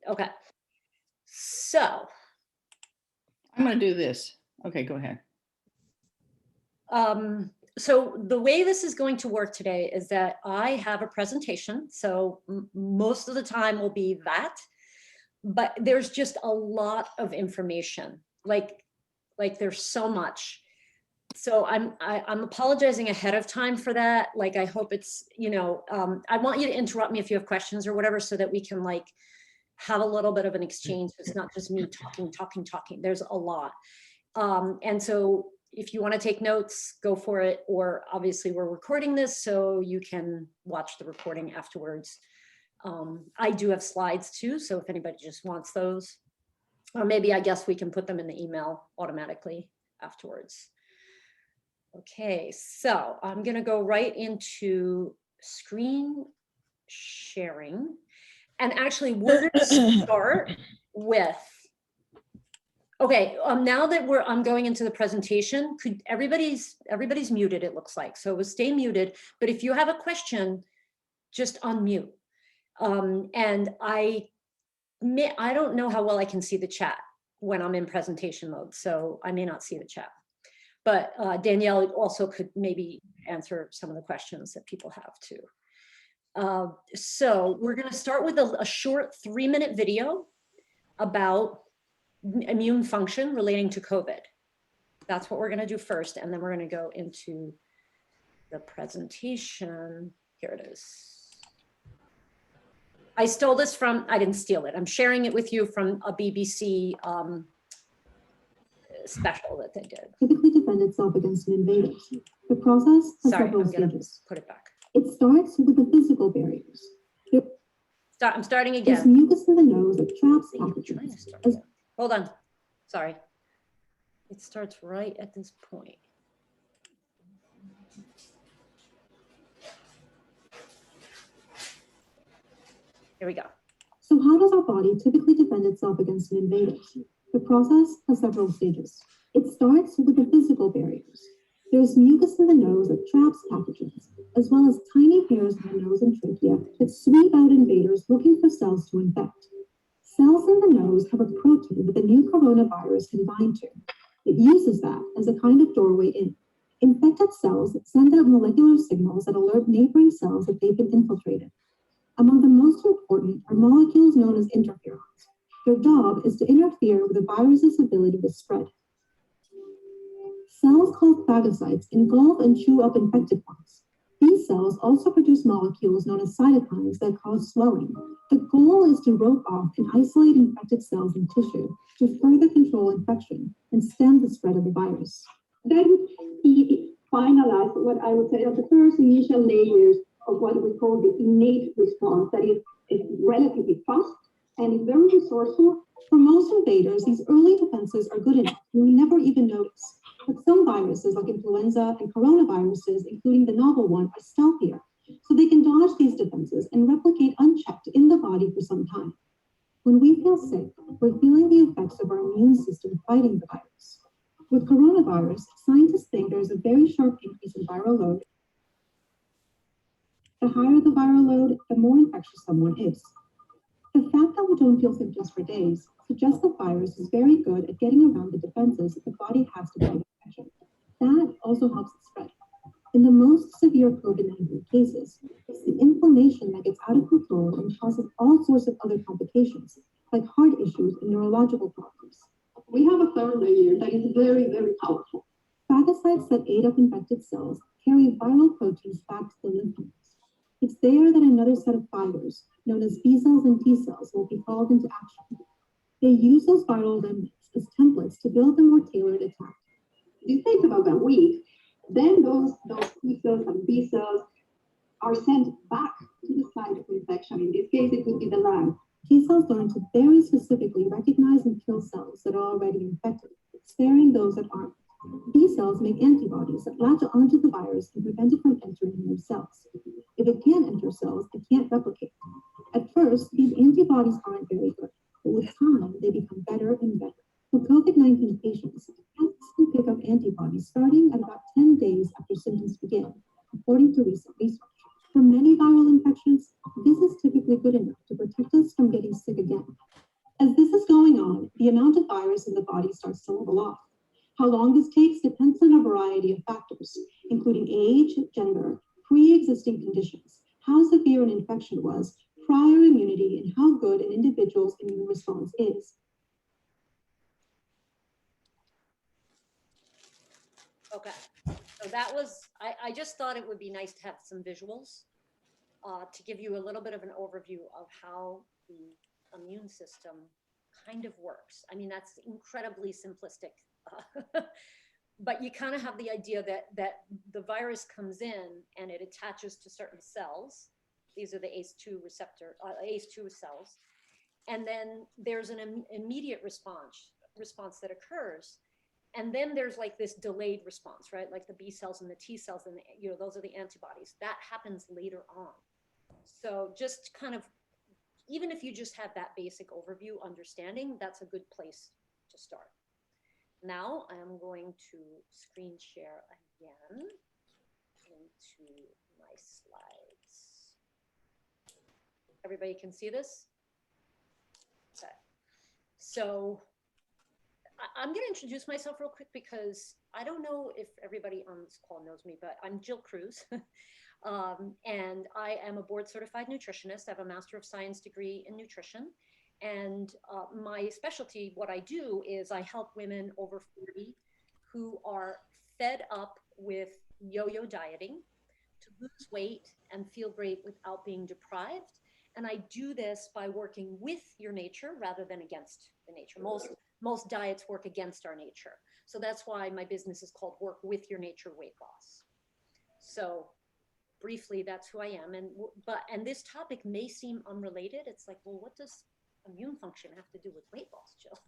Okay. So I'm going to do this. Okay, go ahead. So the way this is going to work today is that I have a presentation. So most of the time will be that, but there's just a lot of information. Like there's so much. So I'm apologizing ahead of time for that. Like, I hope it's, I want you to interrupt me if you have questions or whatever, so that we can like have a little bit of an exchange. It's not just me talking. There's a lot. And so if you want to take notes, go for it. Or obviously we're recording this, so you can watch the recording afterwards. I do have slides too, so if anybody just wants those, or maybe I guess we can put them in the email automatically afterwards. Okay, so I'm going to go right into screen sharing. And actually, we're going to start with, okay, now that I'm going into the presentation, could everybody's muted, it looks like. So we'll stay muted, but if you have a question, just unmute. And I don't know how well I can see the chat when I'm in presentation mode, so I may not see the chat. But Danielle also could maybe answer some of the questions that people have too. So we're going to start with a short 3-minute video about immune function relating to COVID. That's what we're going to do first, and then we're going to go into the presentation. Here it is. I stole this from, I didn't steal it. I'm sharing it with you from a BBC special that they did. Typically defend itself against an invader. The process has several stages. Put it back. It starts with the physical barriers. I'm starting again. There's mucus in the nose that traps pathogens. Hold on. Sorry. It starts right at this point. Here we go. So how does our body typically defend itself against an invader? The process has several stages. It starts with the physical barriers. There's mucus in the nose that traps pathogens, as well as tiny hairs in the nose and trachea that sweep out invaders looking for cells to infect. Cells in the nose have a protein that the new coronavirus can bind to. It uses that as a kind of doorway in. Infected cells send out molecular signals that alert neighboring cells that they've been infiltrated. Among the most important are molecules known as interferons. Their job is to interfere with the virus's ability to spread. Cells called phagocytes engulf and chew up infected ones. These cells also produce molecules known as cytokines that cause swelling. The goal is to rope off and isolate infected cells and tissue to further control infection and stem the spread of the virus. That would be finalized what I would say are the first initial layers of what we call the innate response, that is relatively fast and is very resourceful. For most invaders, these early defenses are good enough and we never even notice. But some viruses like influenza and coronaviruses, including the novel one, are stealthier, so they can dodge these defenses and replicate unchecked in the body for some time. When we feel sick, we're feeling the effects of our immune system fighting the virus. With coronavirus, scientists think there's a very sharp increase in viral load. The higher the viral load, the more infectious someone is. The fact that we don't feel symptoms for days suggests the virus is very good at getting around the defenses the body has to fight infection. That also helps it spread. In the most severe COVID-19 cases, it's the inflammation that gets out of control and causes all sorts of other complications, like heart issues and neurological problems. We have a third layer that is very, very powerful. Phagocytes that aid up infected cells carry viral proteins back to the lymph nodes. It's there that another set of fibers, known as B cells and T cells, will be called into action. They use those viral remnants as templates to build a more tailored attack. It takes about a week. Then those T cells and B cells are sent back to the site of infection. In this case, it could be the lung. T cells learn to very specifically recognize and kill cells that are already infected, sparing those that aren't. B cells make antibodies that latch onto the virus and prevent it from entering new cells. If it can't enter cells, it can't replicate. At first, these antibodies aren't very good, but with time, they become better and better. For COVID-19 patients, scientists can pick up antibodies starting at about 10 days after symptoms begin, according to recent research. For many viral infections, this is typically good enough to protect us from getting sick again. As this is going on, the amount of virus in the body starts to level off. How long this takes depends on a variety of factors, including age, gender, pre-existing conditions, how severe an infection was, prior immunity, and how good an individual's immune response is. Okay, so that was, I just thought it would be nice to have some visuals to give you a little bit of an overview of how the immune system kind of works. I mean, that's incredibly simplistic, but you kind of have the idea that the virus comes in and it attaches to certain cells. These are the ACE2 receptor, ACE2 cells. And then there's an immediate response that occurs. And then there's like this delayed response, right? Like the B cells and the T cells, and those are the antibodies. That happens later on. So just kind of, even if you just have that basic overview understanding, that's a good place to start. Now I am going to screen share again into my slides. Everybody can see this? Okay. So I'm going to introduce myself real quick because I don't know if everybody on this call knows me, but I'm Jill Cruz. And I am a board certified nutritionist. I have a Master of Science degree in nutrition. And my specialty, what I do is I help women over 40 who are fed up with yo-yo dieting to lose weight and feel great without being deprived. And I do this by working with your nature rather than against the nature. Most diets work against our nature. So that's why my business is called Work With Your Nature Weight Loss. So briefly, that's who I am. And this topic may seem unrelated. It's like, well, what does immune function have to do with weight loss, Jill?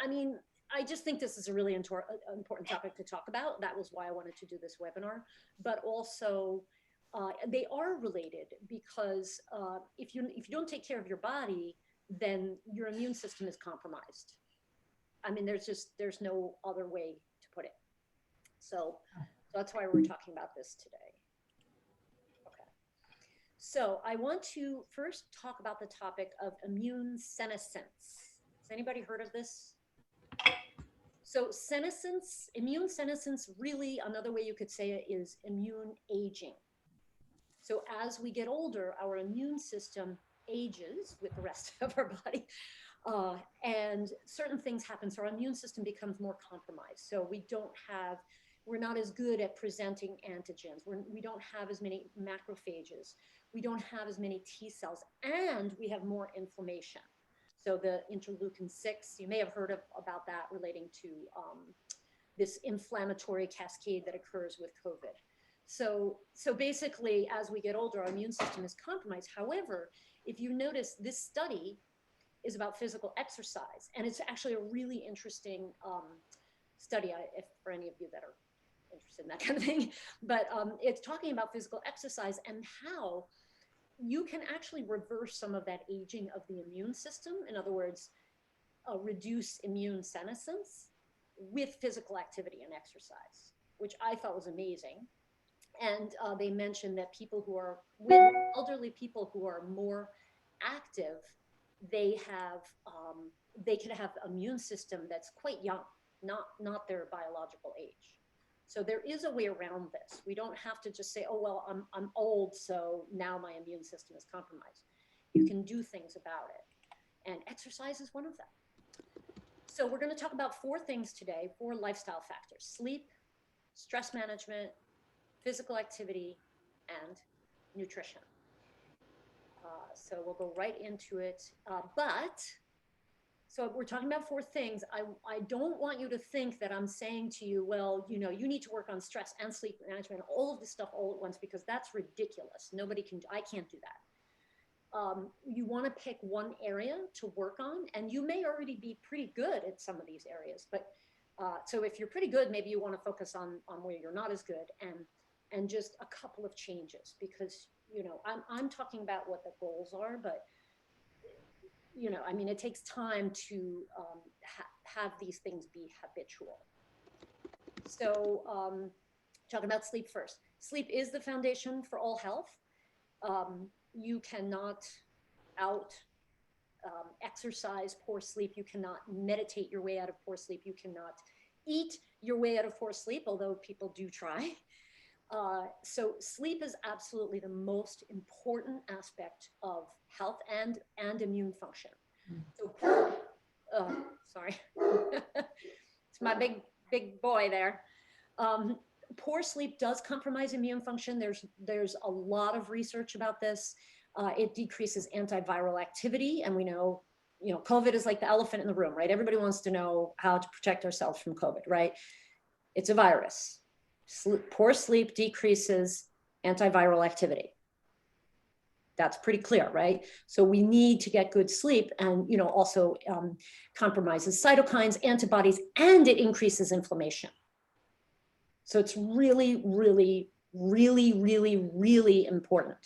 I mean, I just think this is a really important topic to talk about. That was why I wanted to do this webinar. But also, they are related because if you don't take care of your body, then your immune system is compromised. I mean, there's no other way to put it. So that's why we're talking about this today. Okay. So I want to first talk about the topic of immune senescence. Has anybody heard of this? So senescence, immune senescence, really another way you could say it is immune aging. So as we get older, our immune system ages with the rest of our body, and certain things happen. So our immune system becomes more compromised. So we're not as good at presenting antigens. We don't have as many macrophages. We don't have as many T cells, and we have more inflammation. So the interleukin-6, you may have heard about that relating to this inflammatory cascade that occurs with COVID. So basically, as we get older, our immune system is compromised. However, if you notice, this study is about physical exercise, and it's actually a really interesting study, if for any of you that are interested in that kind of thing. But it's talking about physical exercise and how you can actually reverse some of that aging of the immune system. In other words, reduce immune senescence with physical activity and exercise, which I thought was amazing. And they mentioned that with elderly people who are more active, they could have an immune system that's quite young, not their biological age. So there is a way around this. We don't have to just say, oh, well, I'm old, so now my immune system is compromised. You can do things about it. And exercise is one of them. So we're going to talk about 4 things today, 4 lifestyle factors: sleep, stress management, physical activity, and nutrition. So we'll go right into it. So we're talking about 4 things. I don't want you to think that I'm saying to you, well, you need to work on stress and sleep management, all of this stuff all at once, because that's ridiculous. I can't do that. You want to pick one area to work on, and you may already be pretty good at some of these areas. But so if you're pretty good, maybe you want to focus on where you're not as good, and just a couple of changes, because I'm talking about what the goals are, but I mean, it takes time to have these things be habitual. So talking about sleep first. Sleep is the foundation for all health. You cannot out exercise poor sleep. You cannot meditate your way out of poor sleep. You cannot eat your way out of poor sleep, although people do try. So sleep is absolutely the most important aspect of health and immune function. So sorry, it's my big boy there. Poor sleep does compromise immune function. There's a lot of research about this. It decreases antiviral activity, and we know, COVID is like the elephant in the room, right? Everybody wants to know how to protect ourselves from COVID, right? It's a virus. Poor sleep decreases antiviral activity. That's pretty clear, right? So we need to get good sleep, and also compromises cytokines, antibodies, and it increases inflammation. So it's really, really, really, really, really important.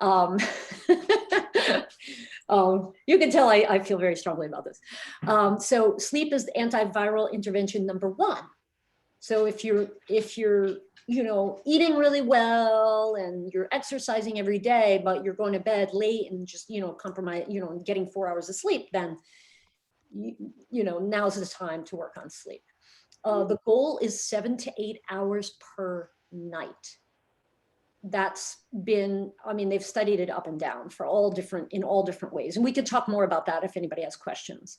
You can tell I feel very strongly about this. So sleep is the antiviral intervention number one. So if you're eating really well and you're exercising every day, but you're going to bed late and just compromise, getting 4 hours of sleep, then now's the time to work on sleep. The goal is 7 to 8 hours per night. That's been, they've studied it up and down in all different ways. And we could talk more about that if anybody has questions.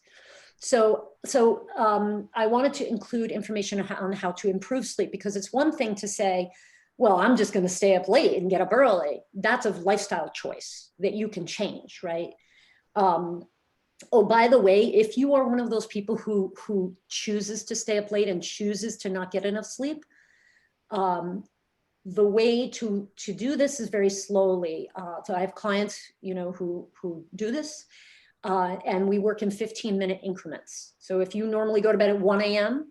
So I wanted to include information on how to improve sleep, because it's one thing to say, well, I'm just going to stay up late and get up early. That's a lifestyle choice that you can change, right? Oh, by the way, if you are one of those people who chooses to stay up late and chooses to not get enough sleep, the way to do this is very slowly. So I have clients, who do this, and we work in 15-minute increments. So if you normally go to bed at 1 a.m.,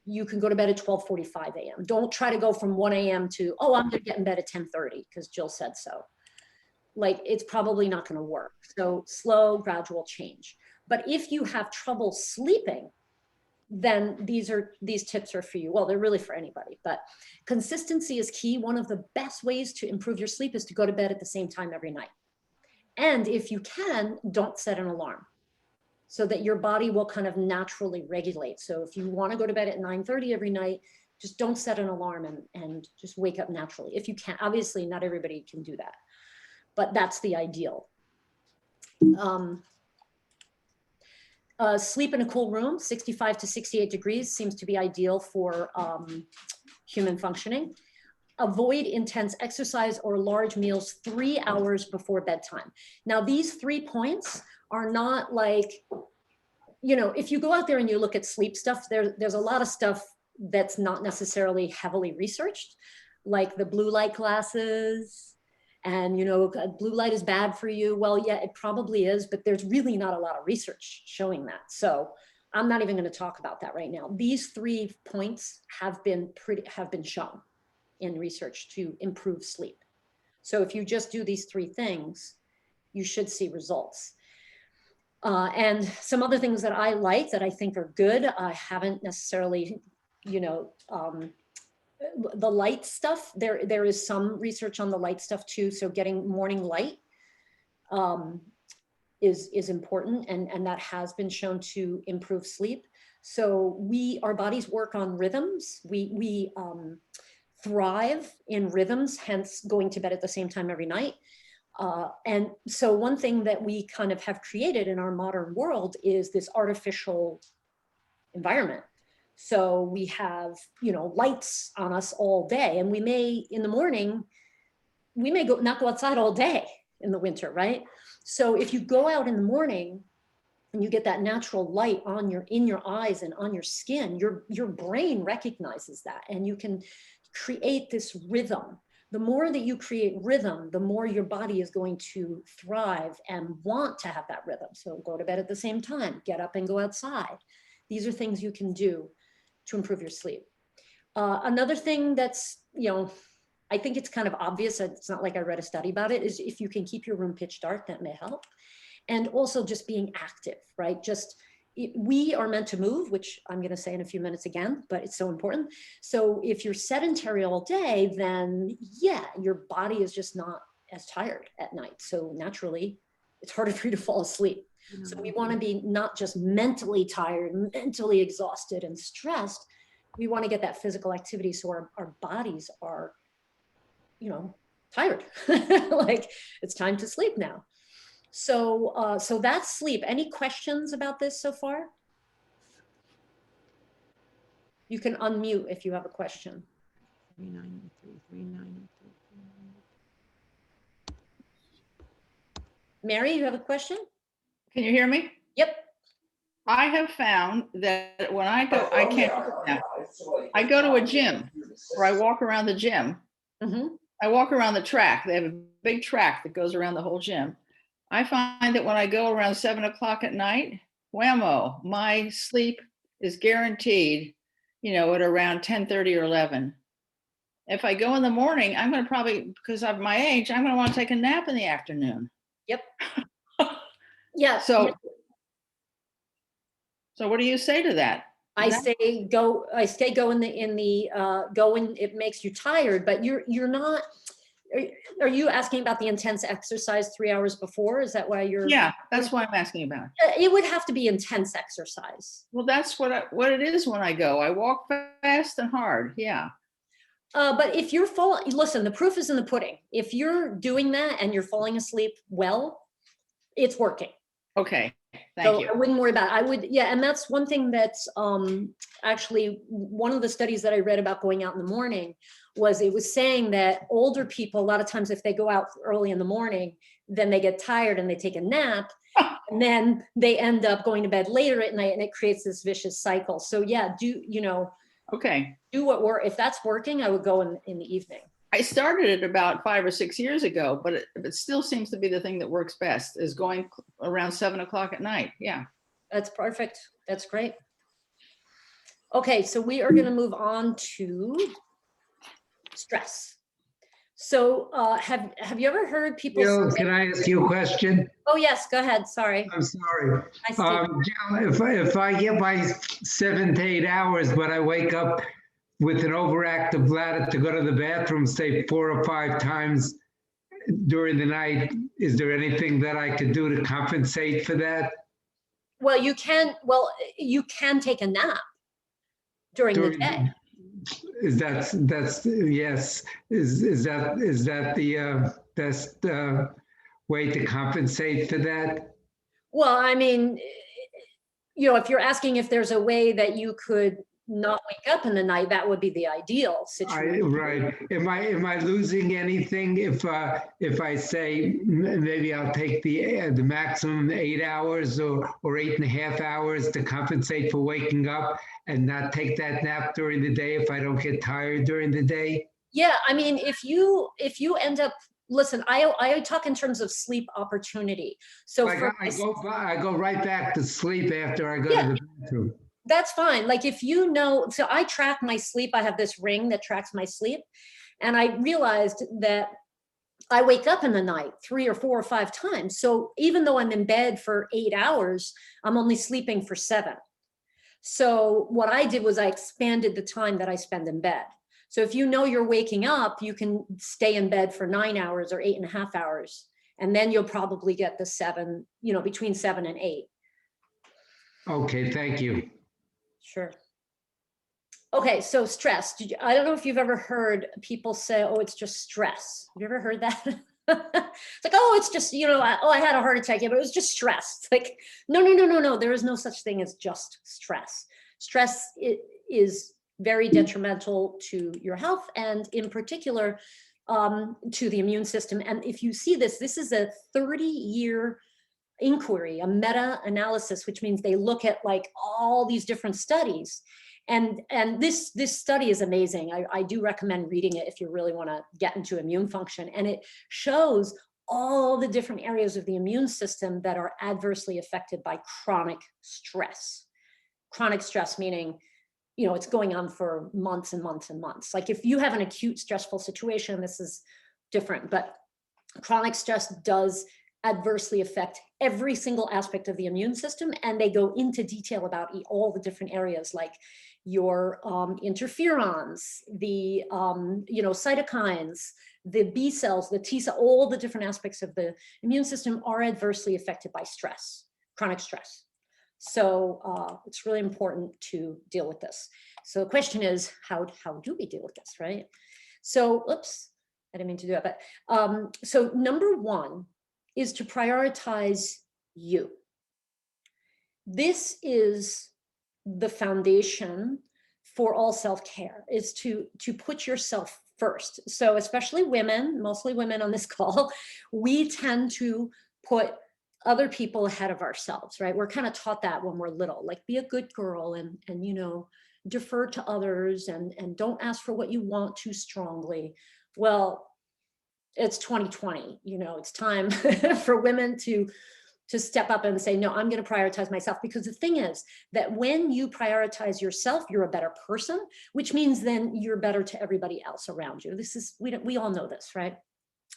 you can go to bed at 12:45 a.m. Don't try to go from 1 a.m. to, oh, I'm going to get in bed at 10:30 because Jill said so. Like, it's probably not going to work. So slow, gradual change. But if you have trouble sleeping, then these tips are for you. Well, they're really for anybody, but consistency is key. One of the best ways to improve your sleep is to go to bed at the same time every night. And if you can, don't set an alarm so that your body will kind of naturally regulate. So if you want to go to bed at 9:30 every night, just don't set an alarm and just wake up naturally. If you can, obviously not everybody can do that, but that's the ideal. Sleep in a cool room, 65 to 68 degrees seems to be ideal for human functioning. Avoid intense exercise or large meals 3 hours before bedtime. Now, these 3 points are not like, if you go out there and you look at sleep stuff, there's a lot of stuff that's not necessarily heavily researched, like the blue light glasses. And, blue light is bad for you. Well, yeah, it probably is, but there's really not a lot of research showing that. So I'm not even going to talk about that right now. These 3 points have been shown in research to improve sleep. So if you just do these 3 things, you should see results. And some other things that I like that I think are good, I haven't necessarily, the light stuff, there is some research on the light stuff too. So getting morning light is important, and that has been shown to improve sleep. So our bodies work on rhythms. We thrive in rhythms, hence going to bed at the same time every night. And so one thing that we kind of have created in our modern world is this artificial environment. So we have, lights on us all day, and in the morning, we may not go outside all day in the winter, right? So if you go out in the morning and you get that natural light in your eyes and on your skin, your brain recognizes that, and you can create this rhythm. The more that you create rhythm, the more your body is going to thrive and want to have that rhythm. So go to bed at the same time, get up and go outside. These are things you can do to improve your sleep. Another thing that's, I think it's kind of obvious, it's not like I read a study about it, is if you can keep your room pitch dark, that may help. And also just being active, right? We are meant to move, which I'm going to say in a few minutes again, but it's so important. So if you're sedentary all day, then yeah, your body is just not as tired at night. So naturally, it's harder for you to fall asleep. So we want to be not just mentally tired, mentally exhausted and stressed. We want to get that physical activity so our bodies are, you know, tired. Like it's time to sleep now. So so that's sleep. Any questions about this so far? You can unmute if you have a question. 3903. Mary, you have a question? Can you hear me? Yep. I have found that when I go, I can't, I go to a gym or I walk around the gym. Mm-hmm. I walk around the track. They have a big track that goes around the whole gym. I find that when I go around 7 o'clock at night, whammo, my sleep is guaranteed, you know, at around 10:30 or 11. If I go in the morning, I'm going to probably, because of my age, I'm going to want to take a nap in the afternoon. Yep. Yeah. So what do you say to that? I say go in go when it makes you tired, but you're not, are you asking about the intense exercise 3 hours before? Is that why you're? Yeah, that's what I'm asking about. It would have to be intense exercise. Well, that's what it is when I go. I walk fast and hard. Yeah. But if you're listen, the proof is in the pudding. If you're doing that and you're falling asleep well, it's working. Okay. Thank you. I wouldn't worry about it. I would, yeah, and that's one thing that's actually one of the studies that I read about going out in the morning was it was saying that older people, a lot of times if they go out early in the morning, then they get tired and they take a nap, and then they end up going to bed later at night, and it creates this vicious cycle. So yeah, Okay. do what if that's working, I would go in the evening. I started it about 5 or 6 years ago, but it still seems to be the thing that works best is going around 7 o'clock at night. Yeah. That's perfect. That's great. Okay, so we are going to move on to stress. So have you ever heard people Jill, can I ask you a question? Oh yes, go ahead. Sorry. I'm sorry. Hi, Steve. Jill, if I get my 7 to 8 hours, but I wake up with an overactive bladder to go to the bathroom, say 4 or 5 times during the night, is there anything that I could do to compensate for that? Well, you can take a nap during the day. Is that's yes? Is that the best way to compensate for that? Well, I mean, if you're asking if there's a way that you could not wake up in the night, that would be the ideal situation. Right. Am I losing anything if I say maybe I'll take the maximum 8 hours or 8.5 hours to compensate for waking up and not take that nap during the day if I don't get tired during the day? Yeah, I mean, if you end up, listen, I talk in terms of sleep opportunity. So I go right back to sleep after I go to the bathroom. That's fine. Like if so I track my sleep. I have this ring that tracks my sleep. And I realized that I wake up in the night 3 or 4 or 5 times. So even though I'm in bed for 8 hours, I'm only sleeping for 7. So what I did was I expanded the time that I spend in bed. So if you're waking up, you can stay in bed for 9 hours or 8.5 hours. And then you'll probably get the 7, between 7 and 8. Okay, thank you. Sure. Okay, so stress. I don't know if you've ever heard people say, oh, it's just stress. Have you ever heard that? It's like, oh, it's just, I had a heart attack. Yeah, but it was just stress. It's like, no. There is no such thing as just stress. Stress is very detrimental to your health and in particular to the immune system. And if you see this is a 30-year inquiry, a meta-analysis, which means they look at like all these different studies. And this study is amazing. I do recommend reading it if you really want to get into immune function. And it shows all the different areas of the immune system that are adversely affected by chronic stress. Chronic stress meaning, it's going on for months and months and months. Like if you have an acute stressful situation, this is different, but chronic stress does adversely affect every single aspect of the immune system. And they go into detail about all the different areas like your interferons, the cytokines, the B cells, the T cell, all the different aspects of the immune system are adversely affected by stress, chronic stress. So it's really important to deal with this. So the question is, how do we deal with this, right? So, oops, I didn't mean to do that. But so number one is to prioritize you. This is the foundation for all self-care, is to put yourself first. So especially women, mostly women on this call, we tend to put other people ahead of ourselves, right? We're kind of taught that when we're little, like be a good girl and you know, defer to others and don't ask for what you want too strongly. Well, it's 2020, you know, it's time for women to step up and say, no, I'm going to prioritize myself. Because the thing is that when you prioritize yourself, you're a better person, which means then you're better to everybody else around you. This is, we all know this, right?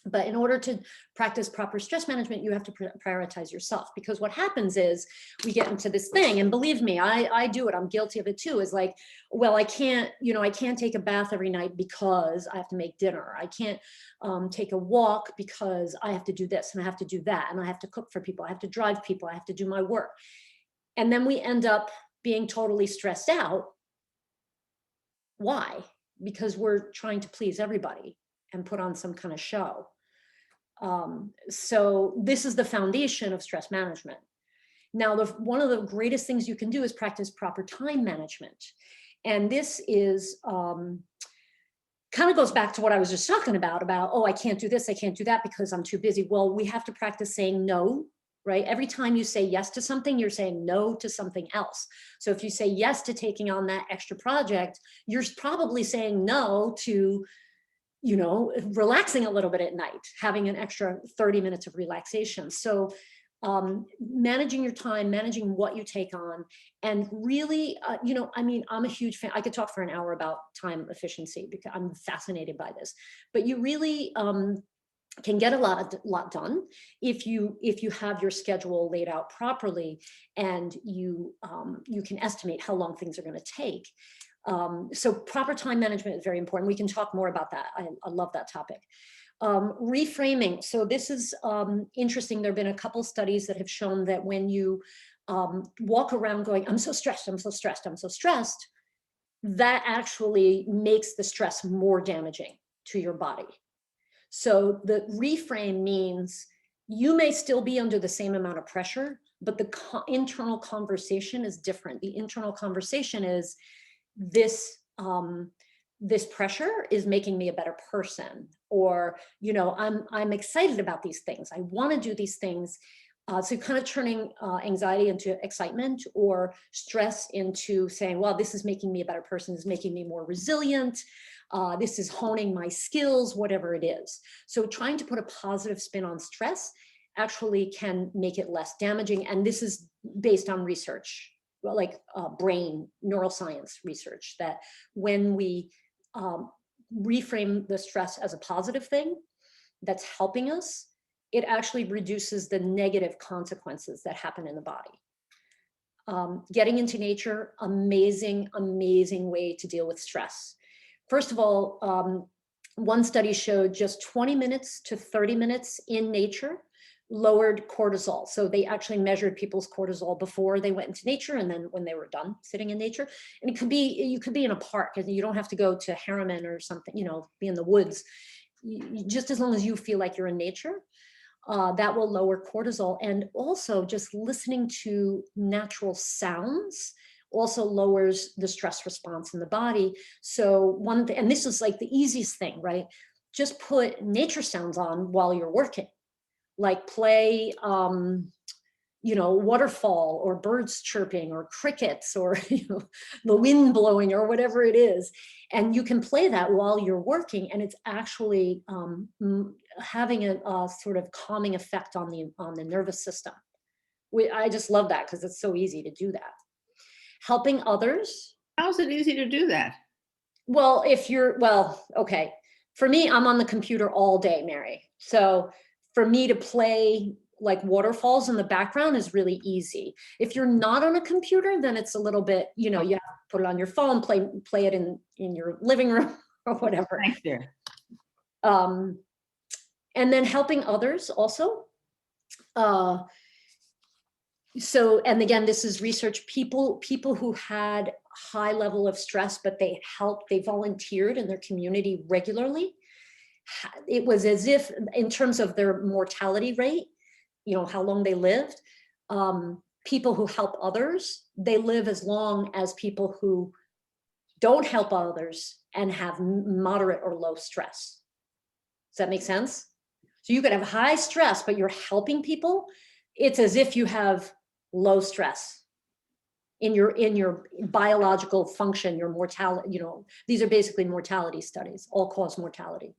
But in order to practice proper stress management, you have to prioritize yourself, because what happens is we get into this thing, and believe me, I do it. I'm guilty of it too. Is like, well, I can't, you know, I can't take a bath every night because I have to make dinner. I can't take a walk because I have to do this and I have to do that. And I have to cook for people. I have to drive people. I have to do my work. And then we end up being totally stressed out. Why? Because we're trying to please everybody and put on some kind of show. So this is the foundation of stress management. Now, one of the greatest things you can do is practice proper time management. And this is kind of goes back to what I was just talking about, oh, I can't do this, I can't do that because I'm too busy. Well, we have to practice saying no, right? Every time you say yes to something, you're saying no to something else. So if you say yes to taking on that extra project, you're probably saying no to, you know, relaxing a little bit at night, having an extra 30 minutes of relaxation. So managing your time, managing what you take on, and really, you know, I mean, I'm a huge fan. I could talk for an hour about time efficiency because I'm fascinated by this, but you really can get a lot done if you have your schedule laid out properly, and you can estimate how long things are going to take. So proper time management is very important. We can talk more about that. I love that topic. Reframing. So this is interesting. There have been a couple studies that have shown that when you walk around going, I'm so stressed, I'm so stressed, I'm so stressed, that actually makes the stress more damaging to your body. So the reframe means you may still be under the same amount of pressure, but the internal conversation is different. The internal conversation is, this pressure is making me a better person, or, you know, I'm excited about these things. I want to do these things. So kind of turning anxiety into excitement, or stress into saying, well, this is making me a better person, this is making me more resilient. This is honing my skills, whatever it is. So trying to put a positive spin on stress actually can make it less damaging. And this is based on research, like brain neuroscience research, that when we reframe the stress as a positive thing that's helping us, it actually reduces the negative consequences that happen in the body. Getting into nature, amazing, amazing way to deal with stress. First of all, one study showed just 20 minutes to 30 minutes in nature lowered cortisol. So they actually measured people's cortisol before they went into nature, and then when they were done sitting in nature. And it could be, you could be in a park, and you don't have to go to Harriman or something, you know, be in the woods. Just as long as you feel like you're in nature, that will lower cortisol. And also just listening to natural sounds also lowers the stress response in the body. So and this is like the easiest thing, right? Just put nature sounds on while you're working. Like play, you know, waterfall or birds chirping or crickets or, you know, the wind blowing or whatever it is. And you can play that while you're working, and it's actually having a sort of calming effect on the nervous system. I just love that because it's so easy to do that. Helping others. How is it easy to do that? Well, okay. For me, I'm on the computer all day, Mary. So for me to play like waterfalls in the background is really easy. If you're not on a computer, then it's a little bit, you know, you have to put it on your phone, play it in your living room or whatever. Thanks, dear. And then helping others also. So, and again, this is research, people who had high level of stress, but they volunteered in their community regularly. It was as if, in terms of their mortality rate, you know, how long they lived, people who help others, they live as long as people who don't help others and have moderate or low stress. Does that make sense? So you could have high stress, but you're helping people. It's as if you have low stress in your biological function, your mortality, you know, these are basically mortality studies, all-cause mortality.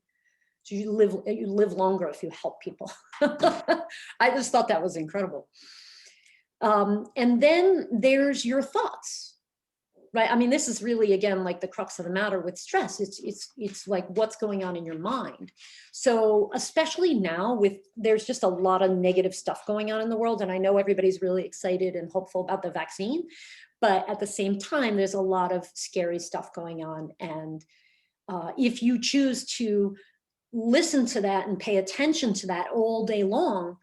So you live longer if you help people. I just thought that was incredible. And then there's your thoughts, right? I mean, this is really, again, like the crux of the matter with stress. It's like what's going on in your mind. So especially now there's just a lot of negative stuff going on in the world. And I know everybody's really excited and hopeful about the vaccine, but at the same time, there's a lot of scary stuff going on. And if you choose to listen to that and pay attention to that all day long,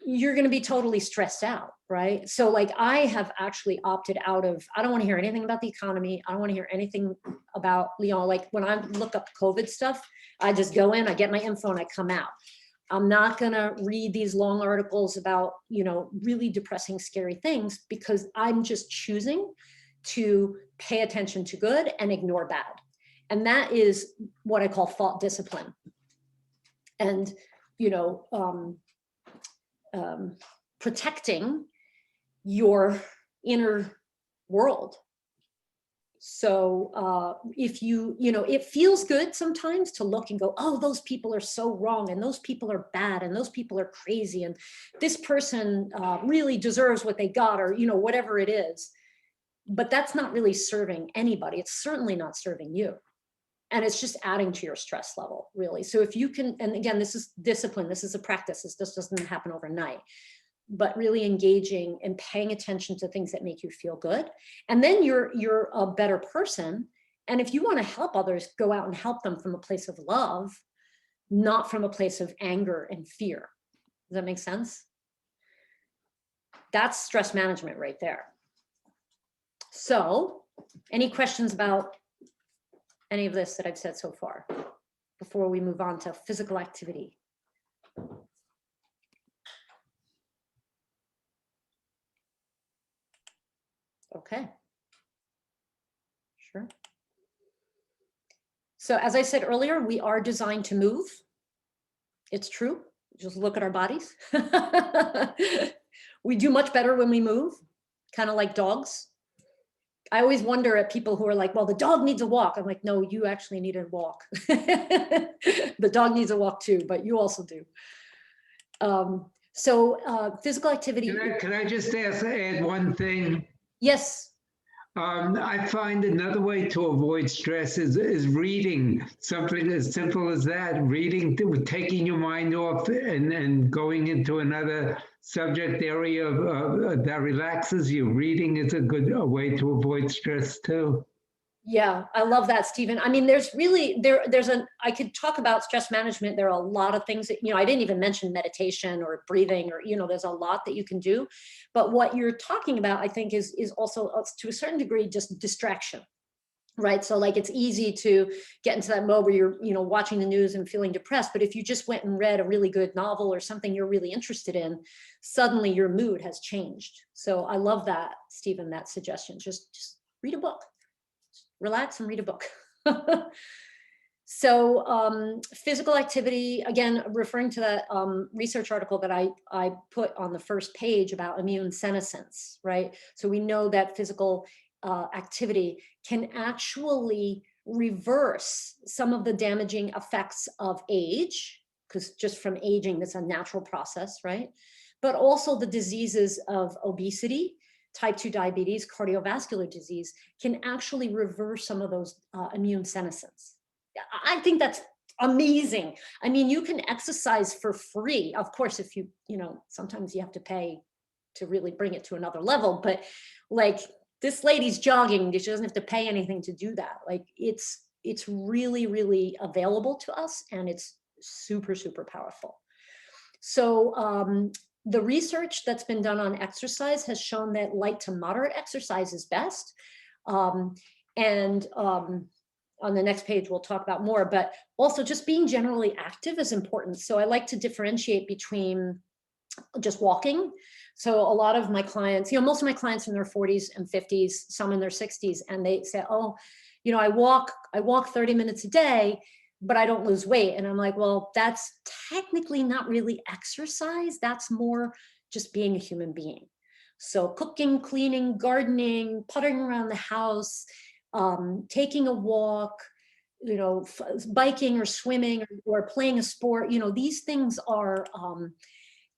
you're going to be totally stressed out, right? So like I have actually opted out of, I don't want to hear anything about the economy. I don't want to hear anything about, you know, like when I look up COVID stuff, I just go in, I get my info and I come out. I'm not going to read these long articles about, you know, really depressing, scary things, because I'm just choosing to pay attention to good and ignore bad. And that is what I call thought discipline. And, you know, protecting your inner world. So if you know, it feels good sometimes to look and go, oh, those people are so wrong, and those people are bad, and those people are crazy, and this person really deserves what they got, or, you know, whatever it is. But that's not really serving anybody. It's certainly not serving you. And it's just adding to your stress level, really. So if you can, and again, this is discipline, this is a practice, this just doesn't happen overnight, but really engaging and paying attention to things that make you feel good. And then you're a better person. And if you want to help others, go out and help them from a place of love, not from a place of anger and fear. Does that make sense? That's stress management right there. So any questions about any of this that I've said so far before we move on to physical activity? Okay. Sure. So as I said earlier, we are designed to move. It's true. Just look at our bodies. We do much better when we move, kind of like dogs. I always wonder at people who are like, well, the dog needs a walk. I'm like, no, you actually need a walk. The dog needs a walk too, but you also do. So physical activity. Can I just add one thing? Yes. I find another way to avoid stress is reading, something as simple as that, reading, taking your mind off and going into another subject area that relaxes you. Reading is a good way to avoid stress too. Yeah, I love that, Stephen. I mean, there's really, I could talk about stress management. There are a lot of things that, you know, I didn't even mention meditation or breathing, or, you know, there's a lot that you can do. But what you're talking about, I think, is also to a certain degree just distraction, right? So like it's easy to get into that mode where you're, you know, watching the news and feeling depressed. But if you just went and read a really good novel or something you're really interested in, suddenly your mood has changed. So I love that, Stephen, that suggestion. Just read a book. Relax and read a book. So physical activity, again, referring to that research article that I put on the first page about immune senescence, right? So we know that physical activity can actually reverse some of the damaging effects of age, because just from aging, that's a natural process, right? But also the diseases of obesity, type 2 diabetes, cardiovascular disease, can actually reverse some of those immune senescence. I think that's amazing. I mean, you can exercise for free. Of course, if you know, sometimes you have to pay to really bring it to another level, but like this lady's jogging, she doesn't have to pay anything to do that. Like it's it's really, really available to us, and it's super, super powerful. So the research that's been done on exercise has shown that light to moderate exercise is best. On the next page, we'll talk about more, but also just being generally active is important. So I like to differentiate between just walking. So a lot of my clients, most of my clients in their 40s and 50s, some in their 60s, and they say, oh, I walk 30 minutes a day, but I don't lose weight. And I'm like, well, that's technically not really exercise. That's more just being a human being. So cooking, cleaning, gardening, puttering around the house, taking a walk, biking or swimming or playing a sport, these things are,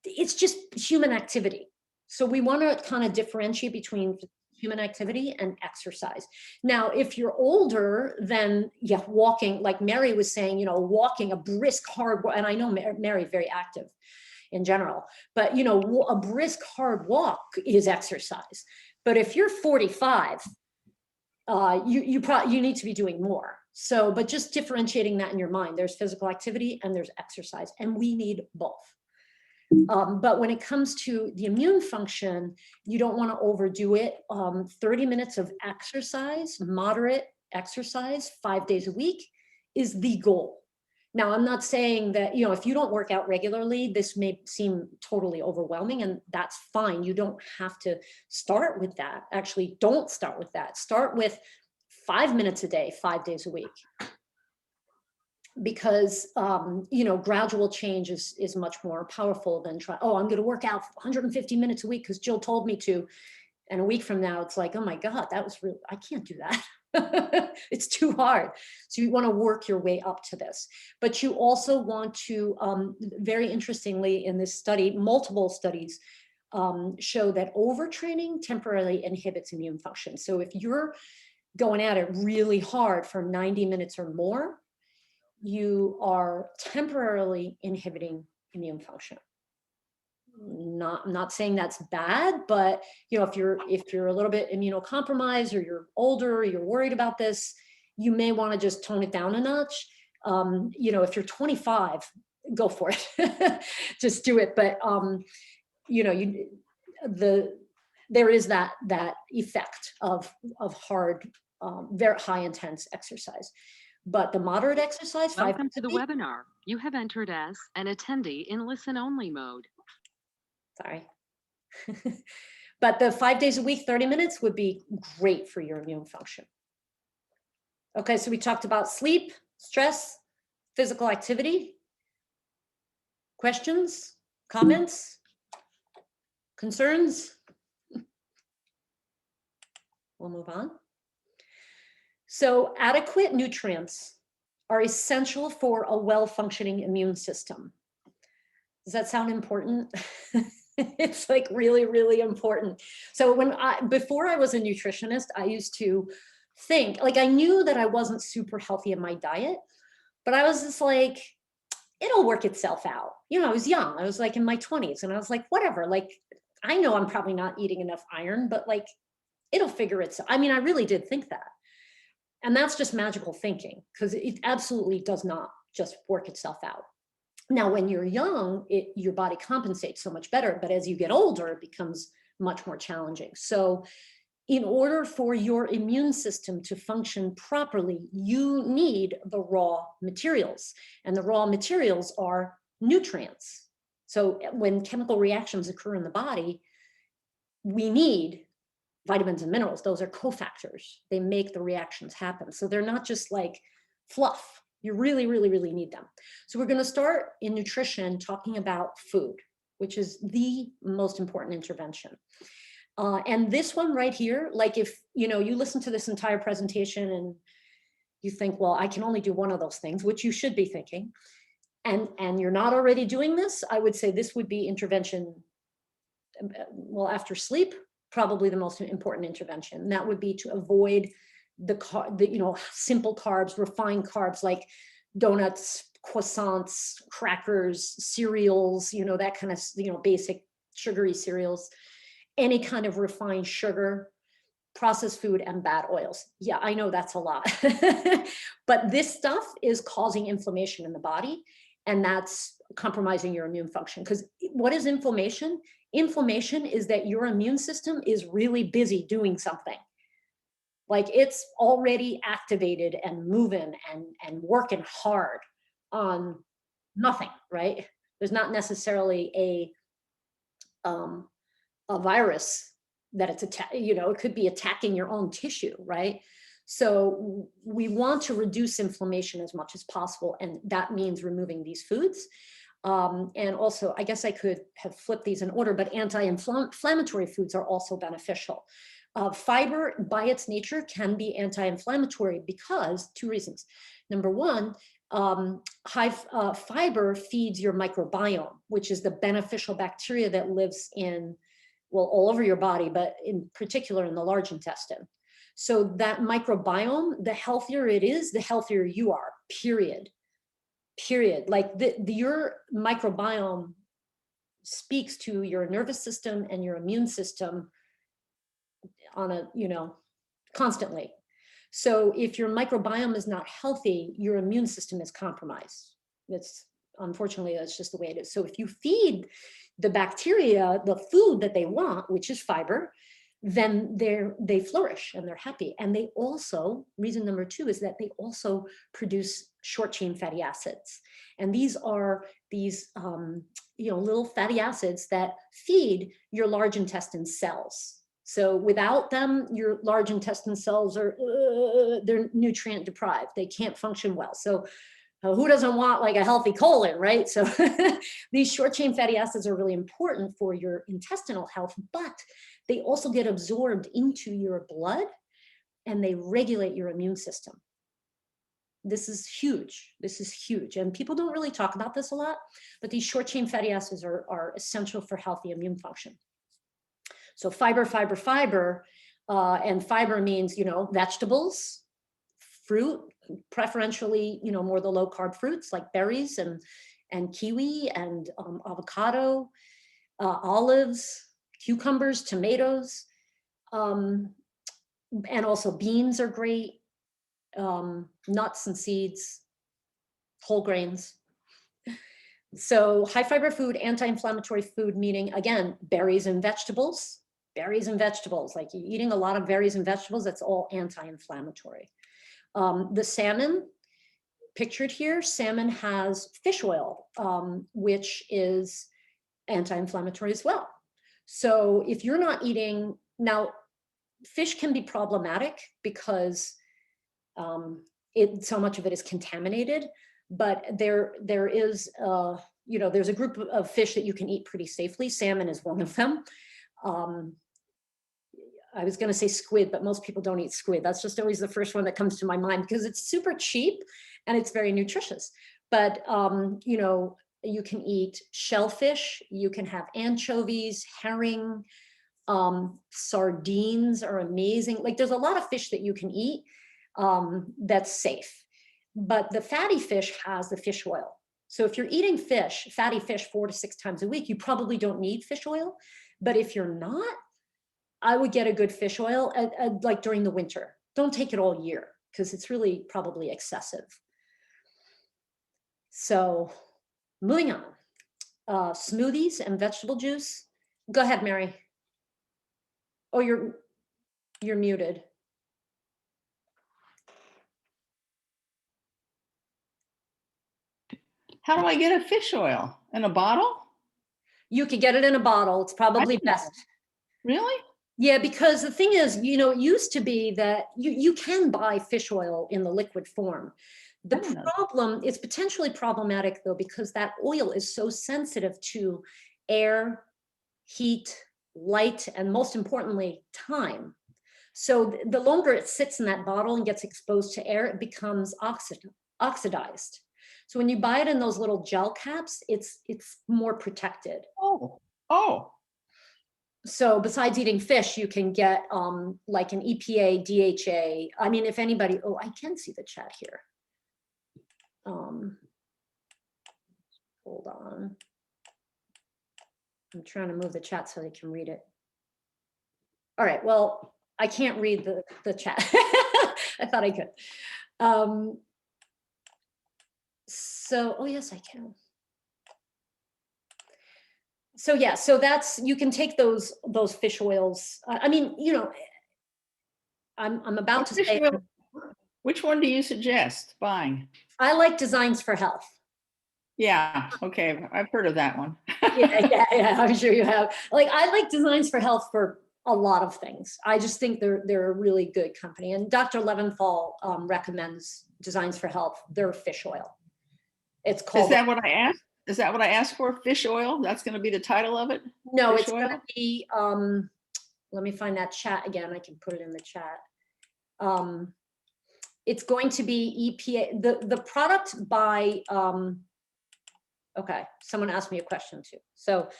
it's just human activity. So we want to kind of differentiate between human activity and exercise. Now, if you're older, then yeah, walking, like Mary was saying, walking a brisk, hard, and I know Mary very active in general, but a brisk, hard walk is exercise. But if you're 45, you need to be doing more. So, but just differentiating that in your mind, there's physical activity and there's exercise, and we need both. But when it comes to the immune function, you don't want to overdo it. 30 minutes of exercise, moderate exercise, 5 days a week is the goal. Now, I'm not saying that, if you don't work out regularly, this may seem totally overwhelming, and that's fine. You don't have to start with that. Actually, don't start with that. Start with 5 minutes a day, 5 days a week. Because, gradual change is much more powerful than I'm going to work out 150 minutes a week because Jill told me to. And a week from now, it's like, oh my God, that was real. I can't do that. It's too hard. So you want to work your way up to this. But you also want to, very interestingly in this study, multiple studies show that overtraining temporarily inhibits immune function. So if you're going at it really hard for 90 minutes or more, you are temporarily inhibiting immune function. I'm not saying that's bad, but if you're a little bit immunocompromised, or you're older, or you're worried about this, you may want to just tone it down a notch. If you're 25, go for it. Just do it. But there is that effect of hard, very high intense exercise. But the moderate exercise. Welcome to the webinar. You have entered as an attendee in listen-only mode. Sorry. But the 5 days a week, 30 minutes would be great for your immune function. Okay, so we talked about sleep, stress, physical activity. Questions, comments, concerns? We'll move on. So adequate nutrients are essential for a well-functioning immune system. Does that sound important? It's like really, really important. So before I was a nutritionist, I used to think, like, I knew that I wasn't super healthy in my diet, but I was just like, it'll work itself out. I was young. I was like in my 20s, and I was like, whatever, like, I know I'm probably not eating enough iron, but like, it'll figure itself. I mean, I really did think that. And that's just magical thinking, because it absolutely does not just work itself out. Now, when you're young, your body compensates so much better, but as you get older, it becomes much more challenging. So in order for your immune system to function properly, you need the raw materials, and the raw materials are nutrients. So when chemical reactions occur in the body, we need vitamins and minerals. Those are cofactors. They make the reactions happen. So they're not just like fluff. You really, really, really need them. So we're going to start in nutrition talking about food, which is the most important intervention. And this one right here, like, if you listen to this entire presentation and you think, well, I can only do one of those things, which you should be thinking, and you're not already doing this, I would say this would be intervention, well, after sleep, probably the most important intervention. And that would be to avoid the simple carbs, refined carbs like donuts, croissants, crackers, cereals, that kind of, basic sugary cereals, any kind of refined sugar, processed food and bad oils. Yeah, I know that's a lot. But this stuff is causing inflammation in the body, and that's compromising your immune function. Because what is inflammation? Inflammation is that your immune system is really busy doing something. Like it's already activated and moving and working hard on nothing, right? There's not necessarily a virus that it's it could be attacking your own tissue, right? So we want to reduce inflammation as much as possible, and that means removing these foods. And also, I guess I could have flipped these in order, but anti-inflammatory foods are also beneficial. Fiber by its nature can be anti-inflammatory because two reasons. Number one, fiber feeds your microbiome, which is the beneficial bacteria that lives in, well, all over your body, but in particular in the large intestine. So that microbiome, the healthier it is, the healthier you are, period. Like your microbiome speaks to your nervous system and your immune system on a, constantly. So if your microbiome is not healthy, your immune system is compromised. Unfortunately, that's just the way it is. So if you feed the bacteria the food that they want, which is fiber, then they flourish and they're happy. And they also, reason number two is that they also produce short chain fatty acids. And these are these little fatty acids that feed your large intestine cells. So without them, your large intestine cells they're nutrient deprived. They can't function well. So who doesn't want like a healthy colon, right? So these short chain fatty acids are really important for your intestinal health, but they also get absorbed into your blood and they regulate your immune system. This is huge. This is huge. And people don't really talk about this a lot, but these short chain fatty acids are essential for healthy immune function. So fiber, and fiber means, vegetables, fruit, preferentially, more the low carb fruits like berries and kiwi and avocado, olives, cucumbers, tomatoes, and also beans are great, nuts and seeds, whole grains. So high fiber food, anti-inflammatory food, meaning again, berries and vegetables, like eating a lot of berries and vegetables, that's all anti-inflammatory. The salmon pictured here, salmon has fish oil, which is anti-inflammatory as well. So if you're not eating, now fish can be problematic because so much of it is contaminated, but there is, there's a group of fish that you can eat pretty safely. Salmon is one of them. I was going to say squid, but most people don't eat squid. That's just always the first one that comes to my mind because it's super cheap and it's very nutritious. But, you can eat shellfish, you can have anchovies, herring, sardines are amazing. Like there's a lot of fish that you can eat that's safe. But the fatty fish has the fish oil. So if you're eating fatty fish 4 to 6 times a week, you probably don't need fish oil. But if you're not, I would get a good fish oil like during the winter. Don't take it all year because it's really probably excessive. So moving on, smoothies and vegetable juice. Go ahead, Mary. Oh, you're muted. How do I get a fish oil? In a bottle? You could get it in a bottle. It's probably best. Really? Yeah, because the thing is, it used to be that you can buy fish oil in the liquid form. The problem is potentially problematic though, because that oil is so sensitive to air, heat, light, and most importantly, time. So the longer it sits in that bottle and gets exposed to air, it becomes oxidized. So when you buy it in those little gel caps, it's more protected. Oh. So besides eating fish, you can get like an EPA, DHA. I mean, if anybody, I can see the chat here. Hold on. I'm trying to move the chat so they can read it. All right, well, I can't read the chat. I thought I could. So, oh yes, I can. So yeah, so that's, you can take those fish oils. I mean, you know, I'm about to say, Which one do you suggest buying? I like Designs for Health. Yeah, okay, I've heard of that one. Yeah, I'm sure you have. Like, I like Designs for Health for a lot of things. I just think they're a really good company. And Dr. Leventhal recommends Designs for Health, their fish oil. It's called. Is that what I asked? Is that what I asked for? Fish oil? That's going to be the title of it? No, Fish it's oil? going to be, let me find that chat again. I can put it in the chat. It's going to be EPA, the product by, okay, someone asked me a question too. So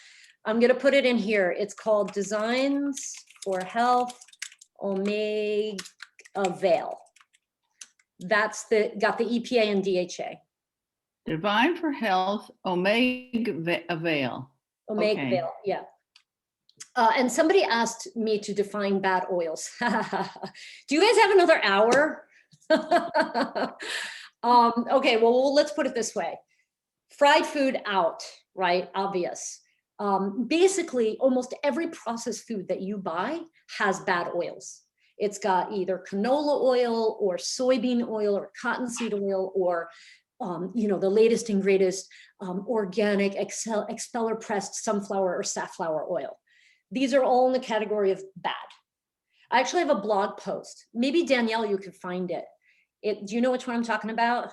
I'm going to put it in here. It's called Designs for Health Omega Veil. That's got the EPA and DHA. Divine for Health Omega Veil. Omega Okay. Veil, yeah. And somebody asked me to define bad oils. Do you guys have another hour? Okay, well, let's put it this way. Fried food out, right? Obvious. Basically, almost every processed food that you buy has bad oils. It's got either canola oil or soybean oil or cottonseed oil or you know, the latest and greatest organic expeller pressed sunflower or safflower oil. These are all in the category of bad. I actually have a blog post. Maybe Danielle, you could find it. Do you know which one I'm talking about?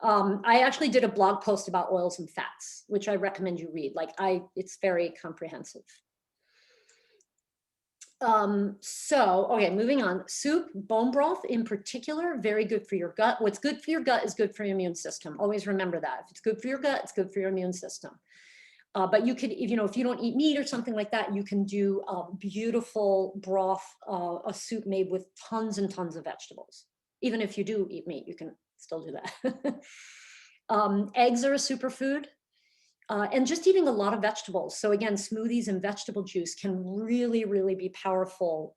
I actually did a blog post about oils and fats, which I recommend you read. Like it's very comprehensive. So, okay, moving on. Soup, bone broth in particular, very good for your gut. What's good for your gut is good for your immune system. Always remember that. If it's good for your gut, it's good for your immune system. But you could, if you don't eat meat or something like that, you can do a beautiful broth, a soup made with tons and tons of vegetables. Even if you do eat meat, you can still do that. Eggs are a superfood. And just eating a lot of vegetables. So again, smoothies and vegetable juice can really, really be powerful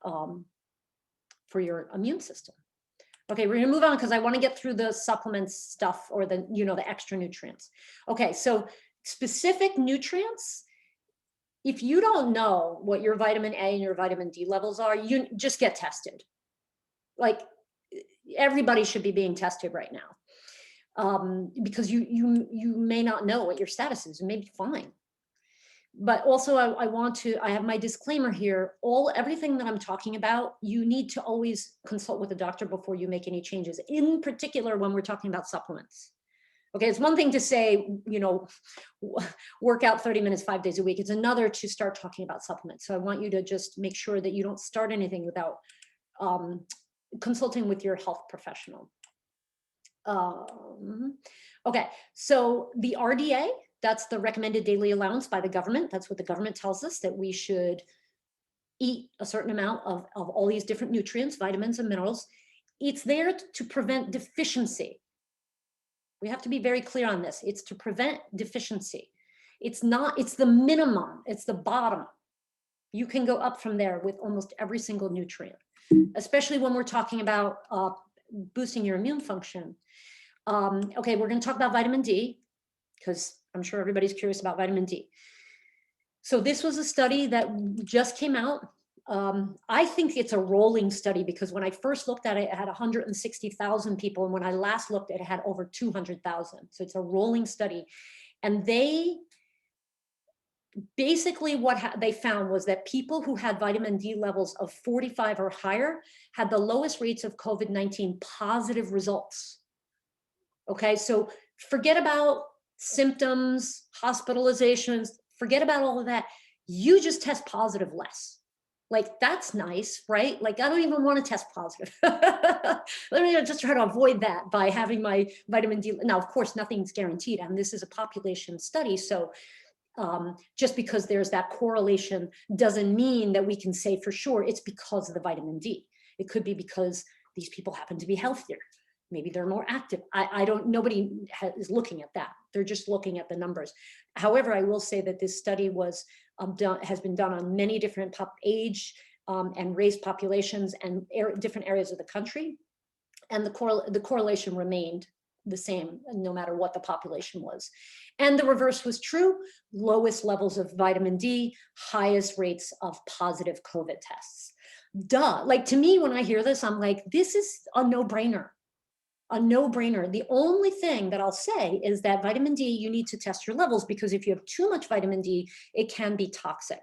for your immune system. Okay, we're gonna move on because I want to get through the supplements stuff or the, the extra nutrients. Okay, so specific nutrients, if you don't know what your vitamin A and your vitamin D levels are, you just get tested. Like everybody should be being tested right now. Because you may not know what your status is. You may be fine. But also I have my disclaimer here. Everything that I'm talking about, you need to always consult with a doctor before you make any changes, in particular when we're talking about supplements. Okay, it's one thing to say, work out 30 minutes, 5 days a week. It's another to start talking about supplements. So I want you to just make sure that you don't start anything without consulting with your health professional. Okay, so the RDA, that's the recommended daily allowance by the government. That's what the government tells us, that we should eat a certain amount of all these different nutrients, vitamins and minerals. It's there to prevent deficiency. We have to be very clear on this. It's to prevent deficiency. It's the minimum, it's the bottom. You can go up from there with almost every single nutrient, especially when we're talking about boosting your immune function. Okay, we're going to talk about vitamin D because I'm sure everybody's curious about vitamin D. So this was a study that just came out. I think it's a rolling study because when I first looked at it, it had 160,000 people. And when I last looked, it had over 200,000. So it's a rolling study. And they basically what they found was that people who had vitamin D levels of 45 or higher had the lowest rates of COVID-19 positive results. Okay, so forget about symptoms, hospitalizations, forget about all of that. You just test positive less. Like, that's nice, right? Like, I don't even want to test positive. Let me just try to avoid that by having my vitamin D. Now, of course, nothing's guaranteed, and this is a population study. So just because there's that correlation doesn't mean that we can say for sure it's because of the vitamin D. It could be because these people happen to be healthier. Maybe they're more active. Nobody is looking at that. They're just looking at the numbers. However, I will say that this study has been done on many different age and race populations and different areas of the country. And the correlation remained the same no matter what the population was. And the reverse was true: lowest levels of vitamin D, highest rates of positive COVID tests. Duh. Like, to me, when I hear this, I'm like, this is a no-brainer. A no-brainer. The only thing that I'll say is that vitamin D, you need to test your levels, because if you have too much vitamin D, it can be toxic.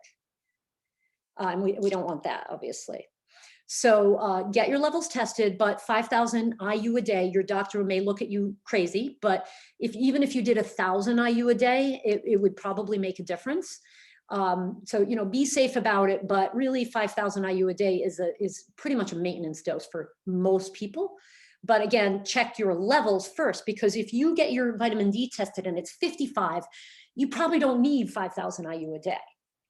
And we don't want that, obviously. So get your levels tested, but 5,000 IU a day, your doctor may look at you crazy, but even if you did 1,000 IU a day, it would probably make a difference. So, you know, be safe about it, but really 5,000 IU a day is pretty much a maintenance dose for most people. But again, check your levels first, because if you get your vitamin D tested and it's 55, you probably don't need 5,000 IU a day.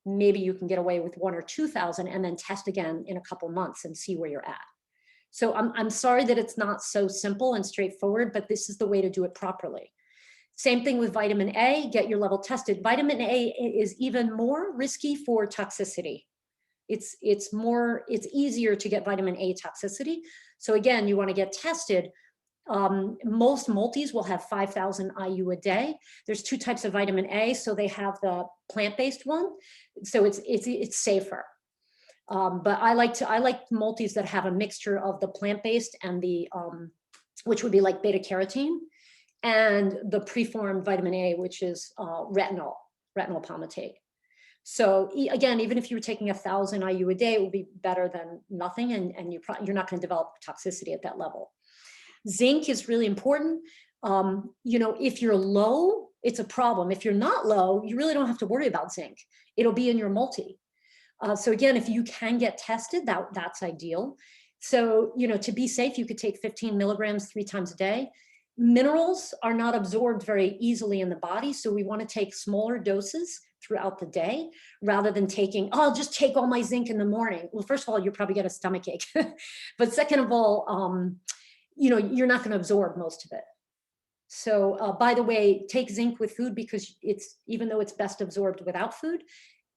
Maybe you can get away with 1,000 or 2,000 and then test again in a couple months and see where you're at. So I'm sorry that it's not so simple and straightforward, but this is the way to do it properly. Same thing with vitamin A, get your level tested. Vitamin A is even more risky for toxicity. It's easier to get vitamin A toxicity. So again, you want to get tested. Most multis will have 5,000 IU a day. There's two types of vitamin A. So they have the plant-based one. So it's safer. But I like multis that have a mixture of the plant-based and the, which would be like beta carotene, and the preformed vitamin A, which is retinol palmitate. So again, even if you were taking 1,000 IU a day, it would be better than nothing, and you're not going to develop toxicity at that level. Zinc is really important. You know, if you're low, it's a problem. If you're not low, you really don't have to worry about zinc. It'll be in your multi. So again, if you can get tested, that's ideal. So, you know, to be safe, you could take 15 milligrams 3 times a day. Minerals are not absorbed very easily in the body, so we want to take smaller doses throughout the day rather than taking, oh, I'll just take all my zinc in the morning. Well, first of all, you'll probably get a stomach ache. But second of all, you know, you're not going to absorb most of it. So by the way, take zinc with food, because even though it's best absorbed without food,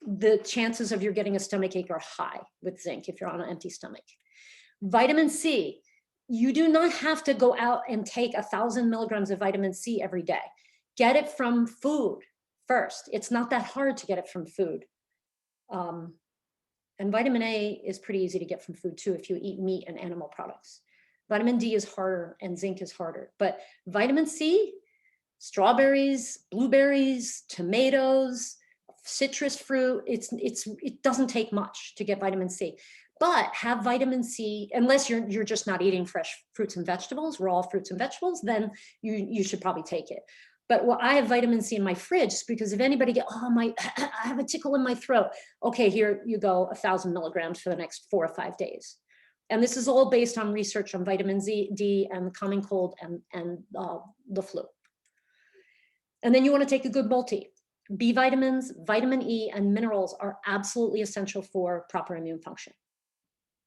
the chances of you getting a stomach ache are high with zinc if you're on an empty stomach. Vitamin C, you do not have to go out and take 1,000 milligrams of vitamin C every day. Get it from food first. It's not that hard to get it from food. And vitamin A is pretty easy to get from food too if you eat meat and animal products. Vitamin D is harder and zinc is harder, but vitamin C, strawberries, blueberries, tomatoes, citrus fruit, it doesn't take much to get vitamin C. But have vitamin C, unless you're just not eating fresh fruits and vegetables, raw fruits and vegetables, then you should probably take it. But I have vitamin C in my fridge, because if anybody I have a tickle in my throat. Okay, here you go, 1,000 milligrams for the next 4 or 5 days. And this is all based on research on vitamin D and the common cold and the flu. And then you want to take a good multi. B vitamins, vitamin E, and minerals are absolutely essential for proper immune function.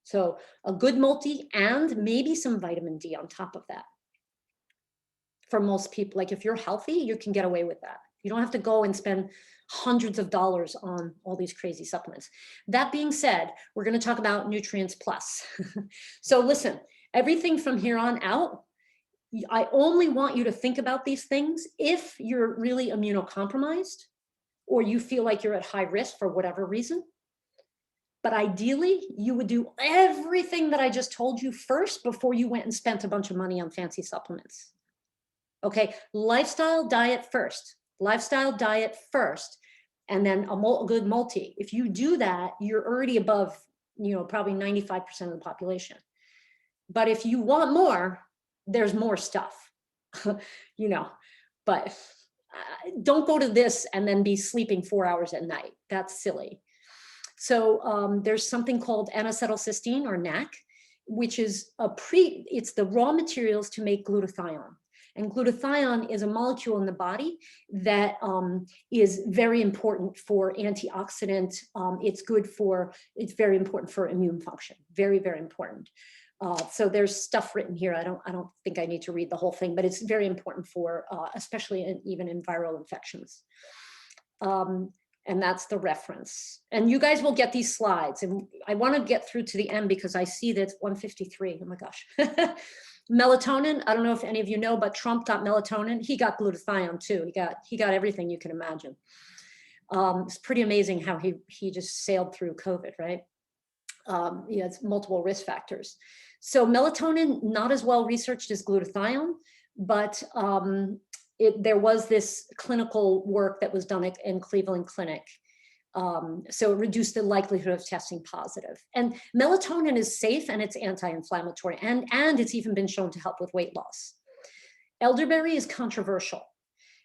So a good multi and maybe some vitamin D on top of that. For most people, like if you're healthy, you can get away with that. You don't have to go and spend hundreds of dollars on all these crazy supplements. That being said, we're going to talk about Nutrients Plus. So listen, everything from here on out, I only want you to think about these things if you're really immunocompromised or you feel like you're at high risk for whatever reason. But ideally, you would do everything that I just told you first before you went and spent a bunch of money on fancy supplements. Okay, lifestyle diet first, and then a good multi. If you do that, you're already above, you know, probably 95% of the population. But if you want more, there's more stuff, you know, but don't go to this and then be sleeping 4 hours at night. That's silly. So there's something called N-acetylcysteine, or NAC, which is it's the raw materials to make glutathione. And glutathione is a molecule in the body that is very important for antioxidant. It's very important for immune function. Very, very important. So there's stuff written here. I don't think I need to read the whole thing, but it's very important for, especially even in viral infections. And that's the reference. And you guys will get these slides. And I want to get through to the end because I see that it's 1:53. Oh my gosh. Melatonin, I don't know if any of you know, but Trump got melatonin. He got glutathione too. He got everything you can imagine. It's pretty amazing how he just sailed through COVID, right? He has multiple risk factors. So melatonin, not as well researched as glutathione, but there was this clinical work that was done in Cleveland Clinic. So it reduced the likelihood of testing positive. And melatonin is safe and it's anti-inflammatory, and it's even been shown to help with weight loss. Elderberry is controversial.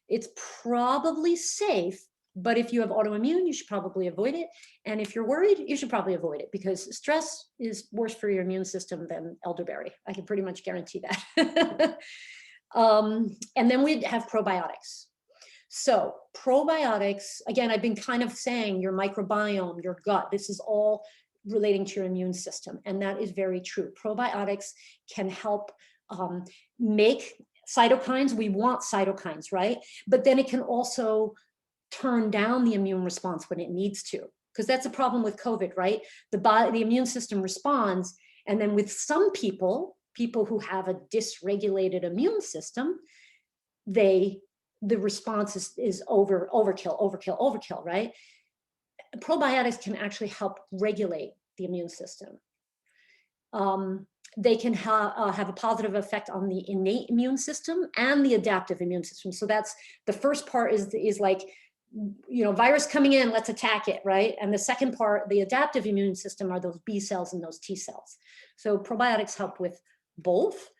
It's probably safe, but if you have autoimmune, you should probably avoid it. And if you're worried, you should probably avoid it because stress is worse for your immune system than elderberry. I can pretty much guarantee that. And then we have probiotics. So probiotics, again, I've been kind of saying your microbiome, your gut, this is all relating to your immune system. And that is very true. Probiotics can help make cytokines. We want cytokines, right? But then it can also turn down the immune response when it needs to, because that's a problem with COVID, right? The immune system responds. And then with some people who have a dysregulated immune system, the response is overkill, right? Probiotics can actually help regulate the immune system. They can have a positive effect on the innate immune system and the adaptive immune system. So that's the first part is like, virus coming in, let's attack it, right? And the second part, the adaptive immune system, are those B cells and those T cells. So probiotics help with both.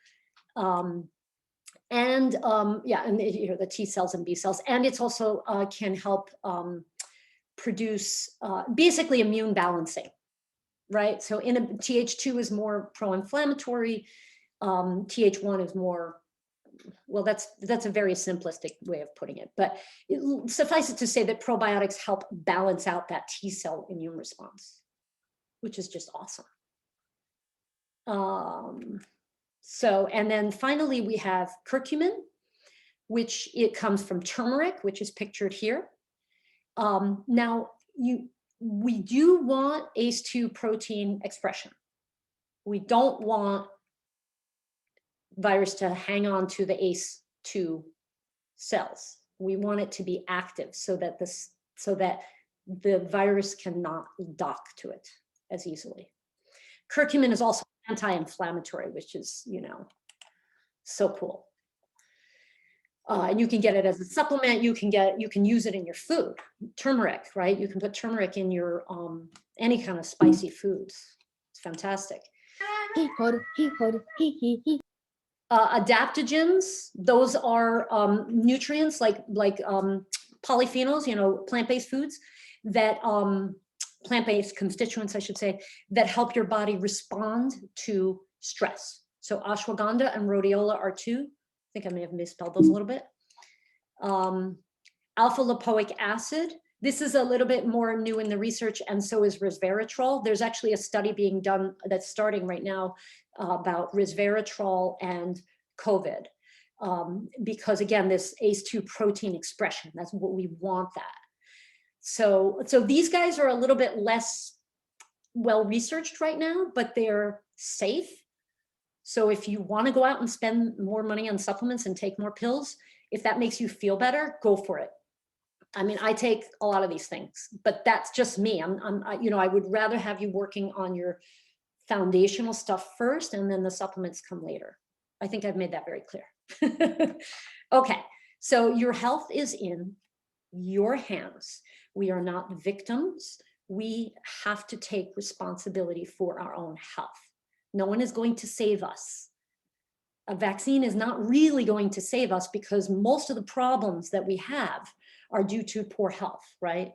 And the T cells and B cells, and it's also can help produce basically immune balancing, right? So TH2 is more pro-inflammatory, TH1 is more, well, that's a very simplistic way of putting it, but suffice it to say that probiotics help balance out that T cell immune response, which is just awesome. So, and then finally we have curcumin, which it comes from turmeric, which is pictured here. Now, we do want ACE2 protein expression. We don't want virus to hang on to the ACE2 cells. We want it to be active so that the virus cannot dock to it as easily. Curcumin is also anti-inflammatory, which is, so cool. And you can get it as a supplement. You can use it in your food. Turmeric, right? You can put turmeric in your any kind of spicy foods. It's fantastic. Adaptogens, those are nutrients like polyphenols, plant-based foods that plant-based constituents, I should say, that help your body respond to stress. So ashwagandha and rhodiola are two. I think I may have misspelled those a little bit. Alpha lipoic acid. This is a little bit more new in the research, and so is resveratrol. There's actually a study being done that's starting right now about resveratrol and COVID. Because again, this ACE2 protein expression, that's what we want that. So these guys are a little bit less well researched right now, but they're safe. So if you want to go out and spend more money on supplements and take more pills, if that makes you feel better, go for it. I mean, I take a lot of these things, but that's just me. I would rather have you working on your foundational stuff first, and then the supplements come later. I think I've made that very clear. Okay, so your health is in your hands. We are not victims. We have to take responsibility for our own health. No one is going to save us. A vaccine is not really going to save us because most of the problems that we have are due to poor health, right?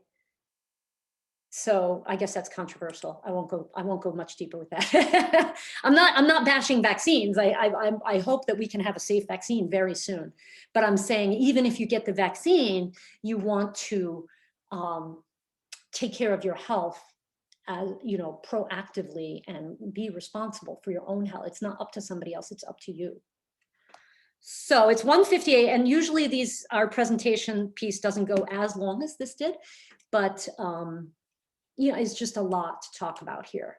So I guess that's controversial. I won't go much deeper with that. I'm not bashing vaccines. I hope that we can have a safe vaccine very soon. But I'm saying even if you get the vaccine, you want to take care of your health, proactively and be responsible for your own health. It's not up to somebody else. It's up to you. So it's 1:58, and usually our presentation piece doesn't go as long as this did, but it's just a lot to talk about here.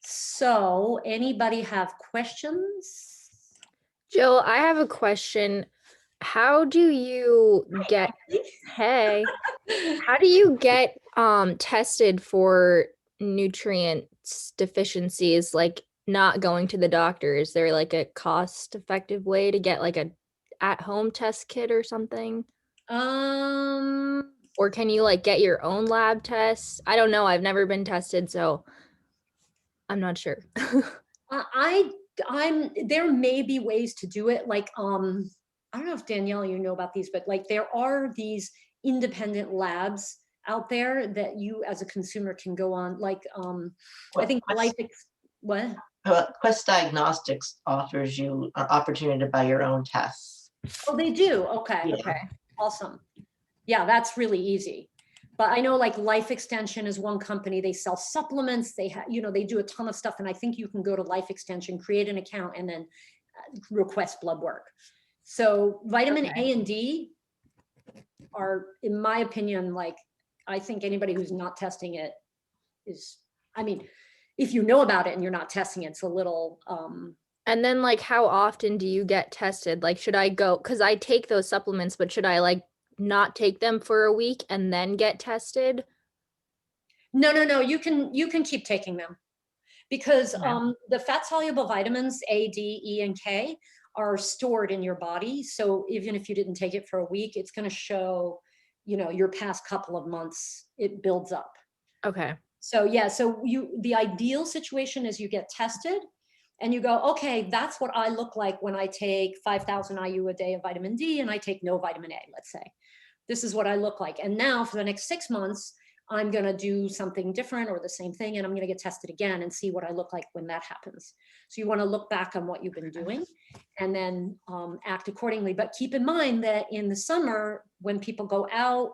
So anybody have questions? Jill, I have a question. How do you get, hey, how do you get tested for nutrients deficiencies, like not going to the doctor? Is there like a cost-effective way to get like a at-home test kit or something? Or can you like get your own lab tests? I don't know. I've never been tested, so I'm not sure. There may be ways to do it. Like, I don't know if Danielle, you know about these, but like there are these independent labs out there that you as a consumer can go on. Like, I think what? Quest Diagnostics offers you an opportunity to buy your own tests. Oh, they do. Okay. Yeah. Okay. Awesome. Yeah, that's really easy. But I know like Life Extension is one company. They sell supplements. They have, they do a ton of stuff. And I think you can go to Life Extension, create an account, and then request blood work. So vitamin A and D are, in my opinion, like, I think anybody who's not testing it is, I mean, if you know about it and you're not testing it, it's a little, And then like, how often do you get tested? Like, should I go, because I take those supplements, but should I like not take them for a week and then get tested? No, you can keep taking them, because the fat soluble vitamins A, D, E, and K are stored in your body. So even if you didn't take it for a week, it's going to show, your past couple of months, it builds up. Okay. So yeah, so the ideal situation is you get tested and you go, okay, that's what I look like when I take 5,000 IU a day of vitamin D and I take no vitamin A, let's say. This is what I look like. And now for the next 6 months, I'm going to do something different or the same thing, and I'm going to get tested again and see what I look like when that happens. So you want to look back on what you've been doing and then act accordingly. But keep in mind that in the summer, when people go out,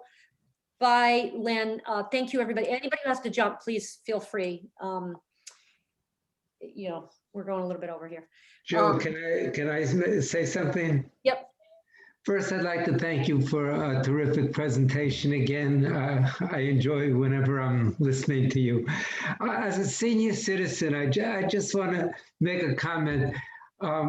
bye, Lynn. Thank you, everybody. Anybody who has to jump, please feel free. We're going a little bit over here. Joe, can I say something? Yep. First, I'd like to thank you for a terrific presentation again. I enjoy whenever I'm listening to you. As a senior citizen, I just want to make a comment.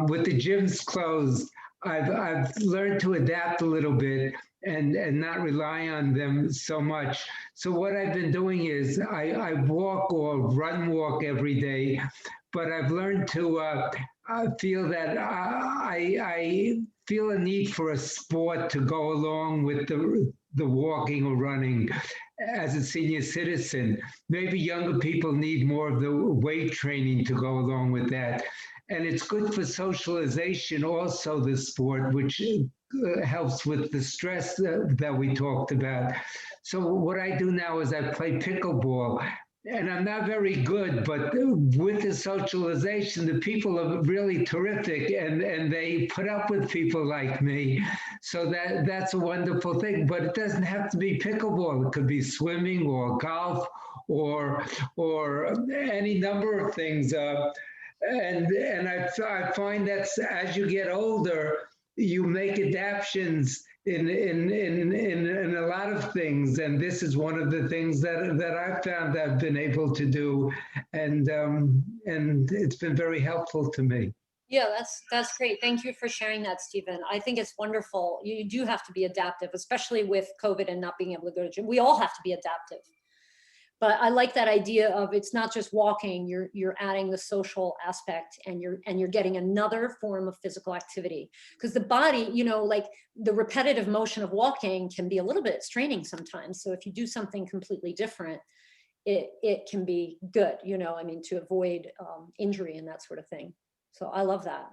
With the gyms closed, I've learned to adapt a little bit and not rely on them so much. So what I've been doing is I walk or walk every day, but I've learned to feel that I feel a need for a sport to go along with the walking or running as a senior citizen. Maybe younger people need more of the weight training to go along with that. And it's good for socialization also, the sport, which helps with the stress that we talked about. So what I do now is I play pickleball. And I'm not very good, but with the socialization, the people are really terrific, and they put up with people like me. So that's a wonderful thing. But it doesn't have to be pickleball. It could be swimming or golf or any number of things. And I find that as you get older, you make adaptations in a lot of things, and this is one of the things that I've found I've been able to do, and it's been very helpful to me. Yeah, that's great. Thank you for sharing that, Stephen. I think it's wonderful. You do have to be adaptive, especially with COVID and not being able to go to gym. We all have to be adaptive. But I like that idea of it's not just walking, you're adding the social aspect, and you're getting another form of physical activity, because the body, like the repetitive motion of walking can be a little bit straining sometimes. So if you do something completely different, it can be good, to avoid injury and that sort of thing. So I love that.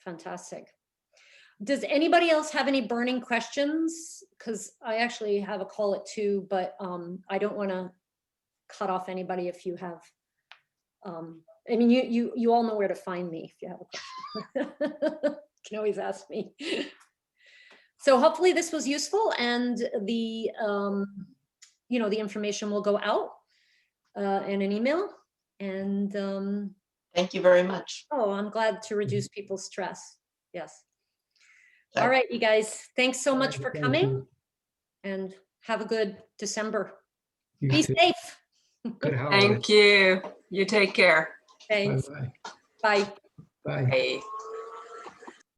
Fantastic. Does anybody else have any burning questions? Because I actually have a call at 2, but I don't want to cut off anybody if you have, you all know where to find me if you have a question. You can always ask me. So hopefully this was useful, and the the information will go out in an email. And thank you very much. Oh, I'm glad to reduce people's stress. Yes. All right, you guys, thanks so much for Thank coming you. and have a good December. You Be too. safe. Good holiday. Thank you. You take care. Thanks. Bye-bye. Bye. Bye. Bye.